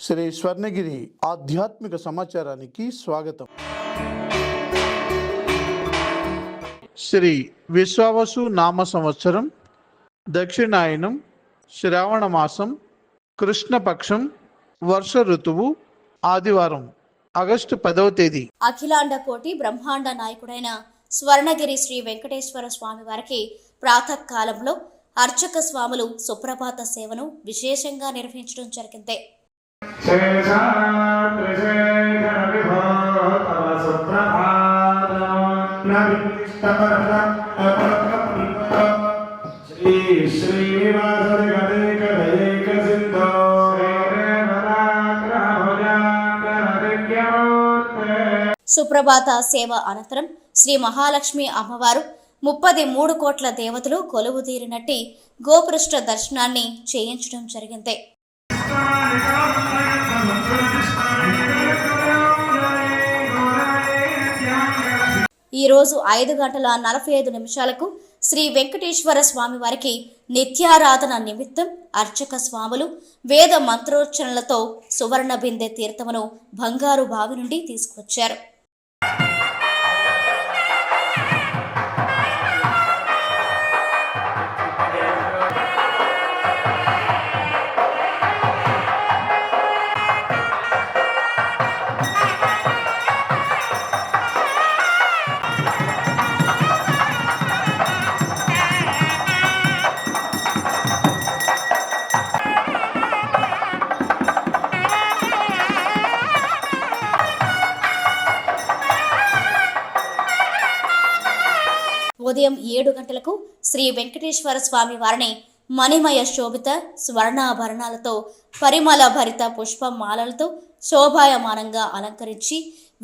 శ్రీ స్వర్ణగిరి ఆధ్యాత్మిక సమాచారానికి స్వాగతం. శ్రీ విశ్వావసు నామ సంవత్సరం, దక్షిణాయనం, శ్రావణ మాసం, కృష్ణపక్షం, వర్ష ఋతువు, ఆదివారం, ఆగస్టు 10వ తేదీ. అఖిలాండ కోటి బ్రహ్మాండ నాయకుడైన స్వర్ణగిరి శ్రీ వెంకటేశ్వర స్వామి వారికి ప్రాతకాలంలో అర్చక స్వాములు సుప్రభాత సేవను విశేషంగా నిర్వహించడం జరిగింది. సుప్రభాత సేవ అనంతరం శ్రీ మహాలక్ష్మి అమ్మవారు 33 కోట్ల దేవతలు కొలువు తీరినట్టి గోపృష్ఠ దర్శనాన్ని చేయించడం జరిగింది. ఈరోజు 5:45 శ్రీ వెంకటేశ్వర స్వామి వారికి నిత్యారాధన నిమిత్తం అర్చక స్వాములు వేద మంత్రోచ్చరణలతో సువర్ణ బిందె తీర్థమును బంగారు బావి నుండి తీసుకొచ్చారు. ఉదయం 7 గంటలకు శ్రీ వెంకటేశ్వర స్వామి వారిని మణిమయ శోభిత స్వర్ణాభరణాలతో పరిమళ భరిత పుష్పమాలలతో శోభాయమానంగా అలంకరించి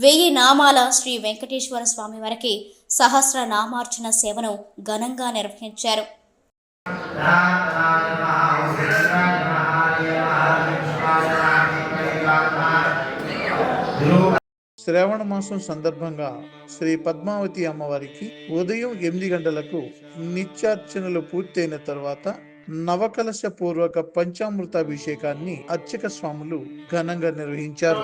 1000 నామాల శ్రీ వెంకటేశ్వర స్వామి వారికి సహస్ర నామార్చన సేవను ఘనంగా నిర్వహించారు. శ్రావణ మాసం సందర్భంగా శ్రీ పద్మావతి అమ్మవారికి ఉదయం 8 గంటలకు నిత్యార్చనలు పూర్తయిన తర్వాత నవకలశ పూర్వక పంచామృతాభిషేకాన్ని అర్చక స్వాములు ఘనంగా నిర్వహించారు.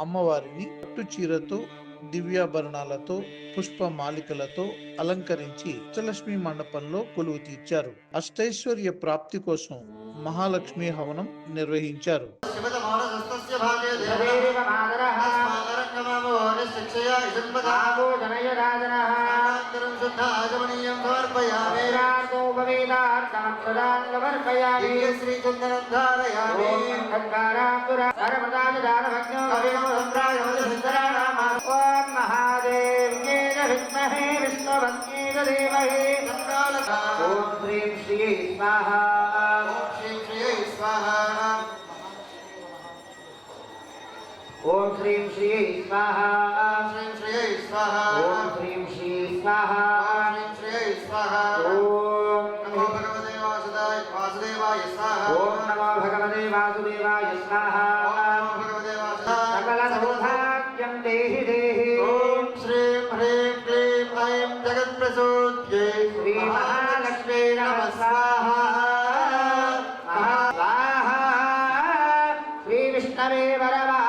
అమ్మవారిని పట్టు చీరతో, దివ్యాభరణాలతో, పుష్పమాలికలతో అలంకరించి అష్టలక్ష్మి మండపంలో కొలువు తీర్చారు. అష్టైశ్వర్య ప్రాప్తి కోసం మహాలక్ష్మి హవనం నిర్వహించారు. ఓం శ్రీం శ్రీ స్వాహా శ్రీం శ్రీ స్వాహా ఓం శ్రీం శ్రీ స్వాహా శ్రీం శ్రీ స్వాహా ఓం నమో భగవతే వాసుదేవాయ స్వాహా ఓం నమో భగవతే వాసుదేవాయ స్వాహా ఓం భగవతే వాసుదేవాయ సకల సౌభాగ్యం దేహి దేహి ఓం శ్రీం హ్రీం క్లీం ఐం జగత్ప్రసూత్యై శ్రీ మహాలక్ష్మీ నమః స్వాహా స్వాహా శ్రీ విష్ణవే వరవా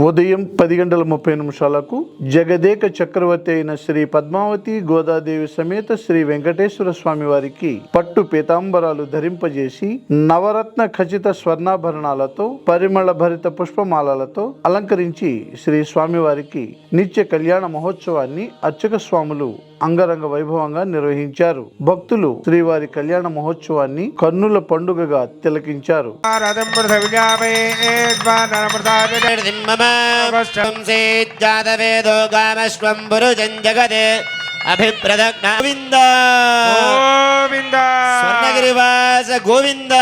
ఉదయం 10:30 జగదేక చక్రవర్తి అయిన శ్రీ పద్మావతి గోదాదేవి సమేత శ్రీ వెంకటేశ్వర స్వామి వారికి పట్టు పీతాంబరాలు ధరింపజేసి నవరత్న ఖచిత స్వర్ణాభరణాలతో పరిమళ భరిత పుష్పమాలలతో అలంకరించి శ్రీ స్వామివారికి నిత్య కళ్యాణ మహోత్సవాన్ని అర్చక స్వాములు అంగరంగ వైభవంగా నిర్వహించారు. భక్తులు శ్రీవారి కళ్యాణ మహోత్సవాన్ని కన్నుల పండుగగా తిలకించారు. అభిప్రదగ్న గోవింద గోవింద స్వర్ణగిరివాస గోవింద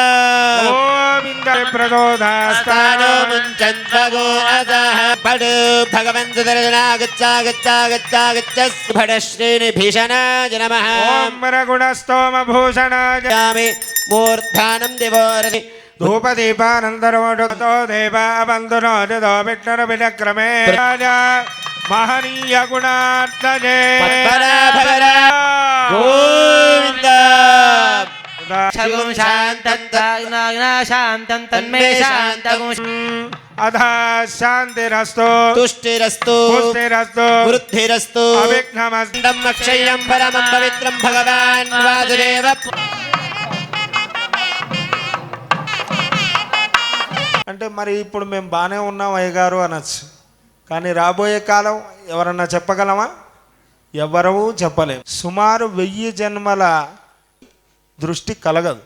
గోవింద ప్రదోదాస్తానో ముంచంత్వగో అసహ పడు భగవంత దర్శనాగచ్చాగచ్చాగచ్చాగచ్చ భడ శ్రీని భీషణాయ నమః ఓం రగుణస్తోమ భూషణాయ మూర్ధానం దివోరది ధూపదీపానందరోతో దేవా బంధునో జదో విష్ణుర వినక్రమే మహనీయ గుణార్తనే గోవింద శాంతం తన్మే శాంతం అధా శాంతిరస్తు తుష్టిరస్తు పుష్టిరస్తు వృద్ధిరస్తు అవిఘ్నమస్తం అక్షయం పరమం పవిత్రం భగవాన్ వాసుదేవ. అంటే మరి ఇప్పుడు మేము బాగానే ఉన్నాం అయ్యగారు అనొచ్చు, కానీ రాబోయే కాలం ఎవరన్నా చెప్పగలమా? ఎవరూ చెప్పలేము. సుమారు 1000 జన్మల దృష్టి కలగదు,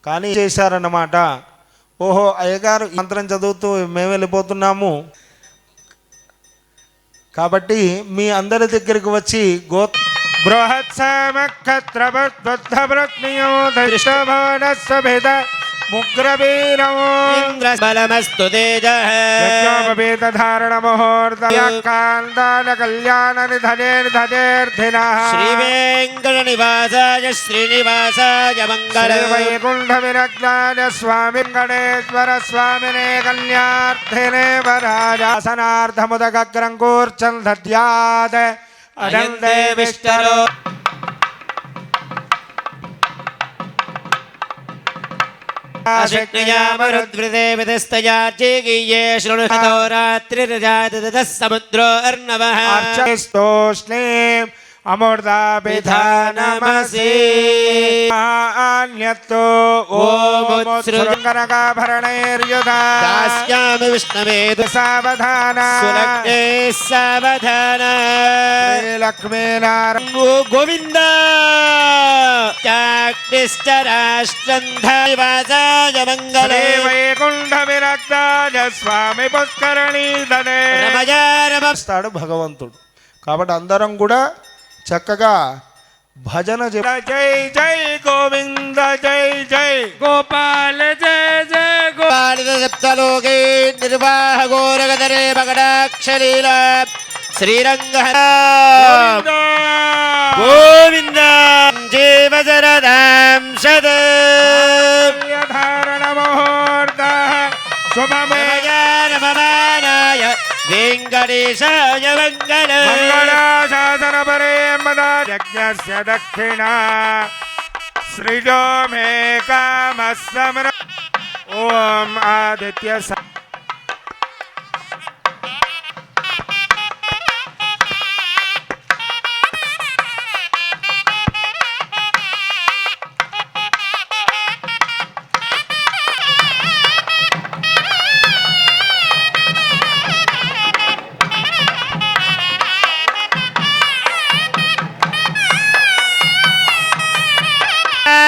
కానీ చేశారన్నమాట. ఓహో అయ్యగారు మంత్రం చదువుతూ మేము వెళ్ళిపోతున్నాము కాబట్టి మీ అందరి దగ్గరికి వచ్చి బలమస్తు శ్రీ వెంకట నివాసాయ శ్రీనివాసాయ మంగళ వైకుంఠ విరగ్నాయ స్వామి గణేశ్వర స్వామినే కళ్యార్థినే వరాజాసనార్థముదగ్రం కూర్చన్ దద్యాద అజందే విష్టరో శక్తియామరుద్వృతే విదస్తయా చేగీయే శృణుహతో రాత్రిరజాతదः సముద్రో అర్ణవః అర్చస్తోష్ణే అమృతాభిధానమసి అన్యత్తో ఓముత్సృంగనకాభరణైర్యుధా దాస్యామి విష్ణవే సావధాన సులగ్నే సావధాన లక్ష్మీనారాయణ గోవింద చాక్నిశ్చరాష్ట్రంధాయ మంగళే వైకుంఠ విరక్తాయ స్వామి పుష్కరణీధనే రమస్తాడు భగవంతుడు. కాబట్టి అందరం కూడా చక్కగా భజన జై జై గోవింద జై జై గోపాల జై జై గోపాల సప్తలోకే నిర్వాహ గోరగదరే మగడాక్షలీల శ్రీరంగ గోవింద జీవజరదాం శధారణ ముహూర్త శుభమయాయ వెంకటేశాయ మంగళం మంగళాశాసన పరే మదా యజ్ఞస్య దక్షిణ సృజో మే కామస్సమర ఓం ఆదిత్య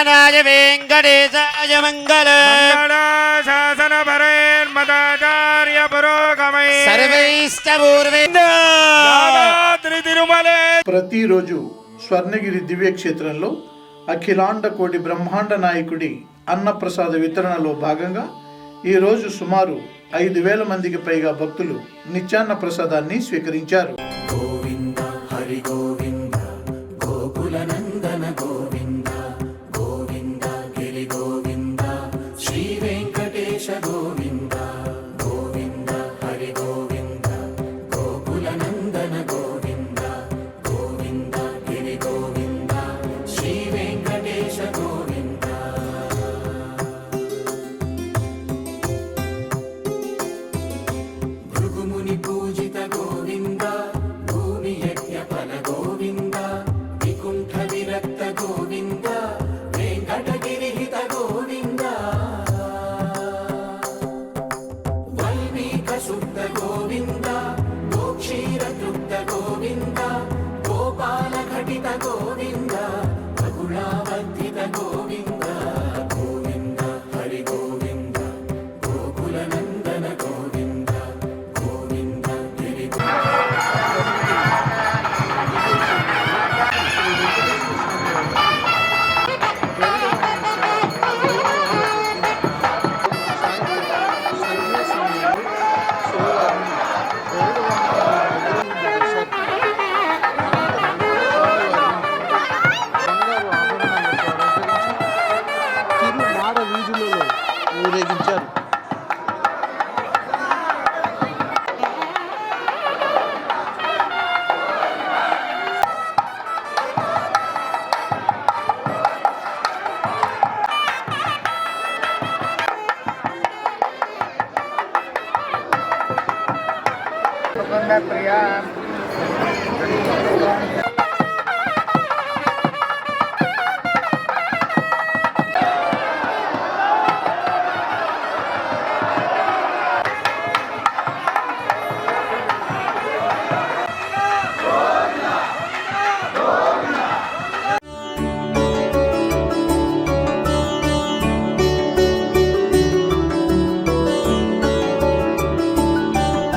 నాయ వెంకటేశాయ మంగళం మంగళాశాసన పరే మదాచార్య పురోగమై సర్వైష్టపూర్వేంద్ర యాదాద్రి తిరుమలే ప్రతిరోజు స్వర్ణగిరి దివ్యక్షేత్రంలో అఖిలాండ కోటి బ్రహ్మాండ నాయకుడి అన్నప్రసాద వితరణలో భాగంగా ఈరోజు సుమారు 5,000 మందికి పైగా భక్తులు నిత్యాన్న ప్రసాదాన్ని స్వీకరించారు. ఊరేగించారు. ప్రియా